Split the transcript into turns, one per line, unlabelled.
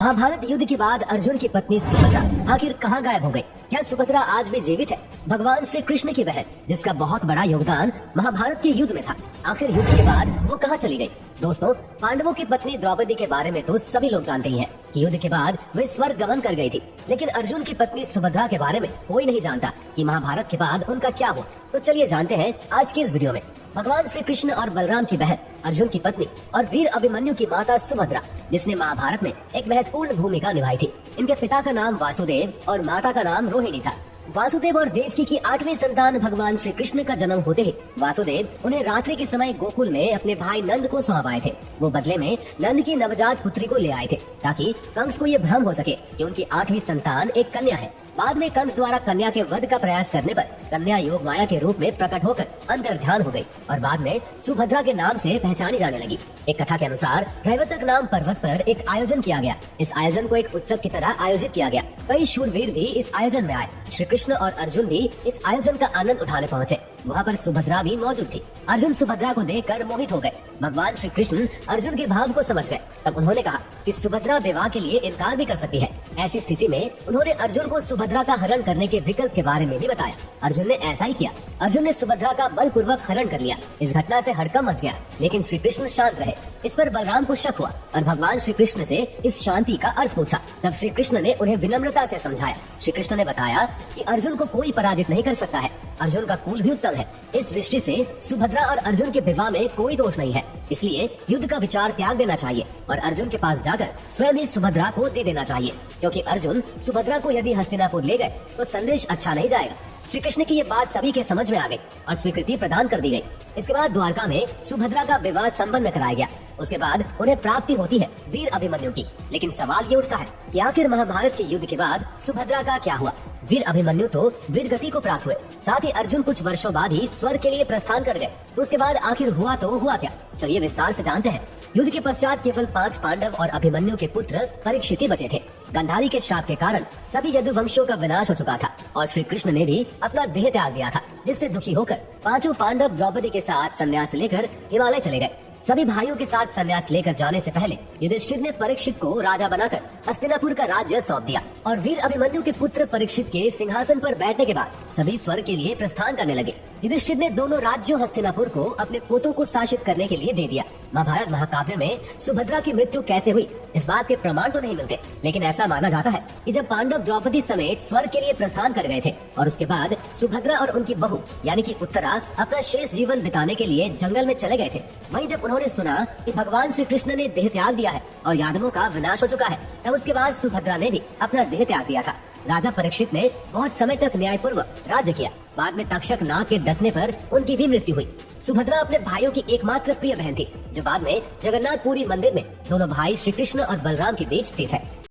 महाभारत युद्ध के बाद अर्जुन की पत्नी सुभद्रा आखिर कहाँ गायब हो गई? क्या सुभद्रा आज भी जीवित है? भगवान श्री कृष्ण की बहन, जिसका बहुत बड़ा योगदान महाभारत के युद्ध में था, आखिर युद्ध के बाद वो कहाँ चली गई? दोस्तों, पांडवों की पत्नी द्रौपदी के बारे में तो सभी लोग जानते ही हैं कि युद्ध के बाद वे स्वर्ग गमन कर गई थी। लेकिन अर्जुन की पत्नी सुभद्रा के बारे में कोई नहीं जानता कि महाभारत के बाद उनका क्या हुआ। तो चलिए जानते हैं आज की इस वीडियो में। भगवान श्री कृष्ण और बलराम की बहन अर्जुन की पत्नी और वीर अभिमन्यु की माता सुभद्रा, जिसने महाभारत में एक महत्वपूर्ण भूमिका निभाई थी। इनके पिता का नाम वासुदेव और माता का नाम रोहिणी था। वासुदेव और देवकी की 8वीं संतान भगवान श्री कृष्ण का जन्म होते ही वासुदेव उन्हें रात्रि के समय गोकुल में अपने भाई नंद को सौंप आए थे। वो बदले में नंद की नवजात पुत्री को ले आए थे ताकि कंस को ये भ्रम हो सके कि उनकी 8वीं संतान एक कन्या है। बाद में कंस द्वारा कन्या के वध का प्रयास करने पर कन्या योग माया के रूप में प्रकट होकर अंतर्ध्यान हो गई और बाद में सुभद्रा के नाम से पहचानी जाने लगी। एक कथा के अनुसार रैवतक नाम पर्वत पर एक आयोजन किया गया। इस आयोजन को एक उत्सव की तरह आयोजित किया गया। कई शूरवीर भी इस आयोजन में आए। श्री कृष्ण और अर्जुन भी इस आयोजन का आनंद उठाने पहुँचे। वहाँ पर सुभद्रा भी मौजूद थी। अर्जुन सुभद्रा को देखकर मोहित हो गए। भगवान श्री कृष्ण अर्जुन के भाव को समझ गए। तब उन्होंने कहा कि सुभद्रा विवाह के लिए इनकार भी कर सकती है। ऐसी स्थिति में उन्होंने अर्जुन को सुभद्रा का हरण करने के विकल्प के बारे में भी बताया। अर्जुन ने ऐसा ही किया। अर्जुन ने सुभद्रा का बलपूर्वक हरण कर लिया। इस घटना से हड़कंप मच गया, लेकिन श्री कृष्ण शांत रहे। इस पर बलराम को शक हुआ और भगवान श्री कृष्ण से इस शांति का अर्थ पूछा। तब श्री कृष्ण ने उन्हें विनम्रता से समझाया। श्री कृष्ण ने बताया कि अर्जुन को कोई पराजित नहीं कर सकता है। अर्जुन का कुल भी उत्तम है। इस दृष्टि से सुभद्रा और अर्जुन के विवाह में कोई दोष नहीं है। इसलिए युद्ध का विचार त्याग देना चाहिए और अर्जुन के पास जाकर स्वयं ही सुभद्रा को दे देना चाहिए, क्योंकि अर्जुन सुभद्रा को यदि हस्तिनापुर ले गए तो संदेश अच्छा नहीं जाएगा। श्री कृष्ण की ये बात सभी के समझ में आ गई और स्वीकृति प्रदान कर दी गई। इसके बाद द्वारका में सुभद्रा का विवाह संपन्न कराया गया। उसके बाद उन्हें प्राप्ति होती है वीर अभिमन्यु की। लेकिन सवाल ये उठता है कि आखिर महाभारत के युद्ध के बाद सुभद्रा का क्या हुआ? वीर अभिमन्यु तो वीर गति को प्राप्त हुए, साथ ही अर्जुन कुछ वर्षों बाद ही स्वर्ग के लिए प्रस्थान कर गए। तो उसके बाद आखिर हुआ तो हुआ क्या? चलिए विस्तार से जानते हैं। युद्ध के पश्चात केवल 5 पांडव और अभिमन्यु के पुत्र परीक्षित ही बचे थे। गांधारी के शाप के कारण सभी यदुवंशियों का विनाश हो चुका था और श्री कृष्ण ने भी अपना देह त्याग दिया था, जिससे दुखी होकर 5 पांडव द्रौपदी के साथ संन्यास लेकर हिमालय चले गए। सभी भाइयों के साथ संन्यास लेकर जाने से पहले युधिष्ठिर ने परीक्षित को राजा बनाकर हस्तिनापुर का राज्य सौंप दिया और वीर अभिमन्यु के पुत्र परीक्षित के सिंहासन पर बैठने के बाद सभी स्वर्ग के लिए प्रस्थान करने लगे। युधिष्ठिर ने दोनों राज्यों हस्तिनापुर को अपने पोतों को शासित करने के लिए दे दिया। महाभारत महाकाव्य में सुभद्रा की मृत्यु कैसे हुई, इस बात के प्रमाण तो नहीं मिलते, लेकिन ऐसा माना जाता है कि जब पांडव द्रौपदी समेत स्वर्ग के लिए प्रस्थान कर गए थे और उसके बाद सुभद्रा और उनकी बहू यानी कि उत्तरा अपना शेष जीवन बिताने के लिए जंगल में चले गए थे, वहीं जब उन्होंने सुना कि भगवान श्री कृष्ण ने देह त्याग दिया है और यादवों का विनाश हो चुका है, तब उसके बाद सुभद्रा ने भी अपना देह त्याग दिया था। राजा परीक्षित ने बहुत समय तक न्यायपूर्वक राज्य किया। बाद में तक्षक नाग के डसने पर उनकी भी मृत्यु हुई। सुभद्रा अपने भाइयों की एकमात्र प्रिय बहन थी, जो बाद में जगन्नाथपुरी मंदिर में दोनों भाई श्री कृष्ण और बलराम के बीच स्थित है।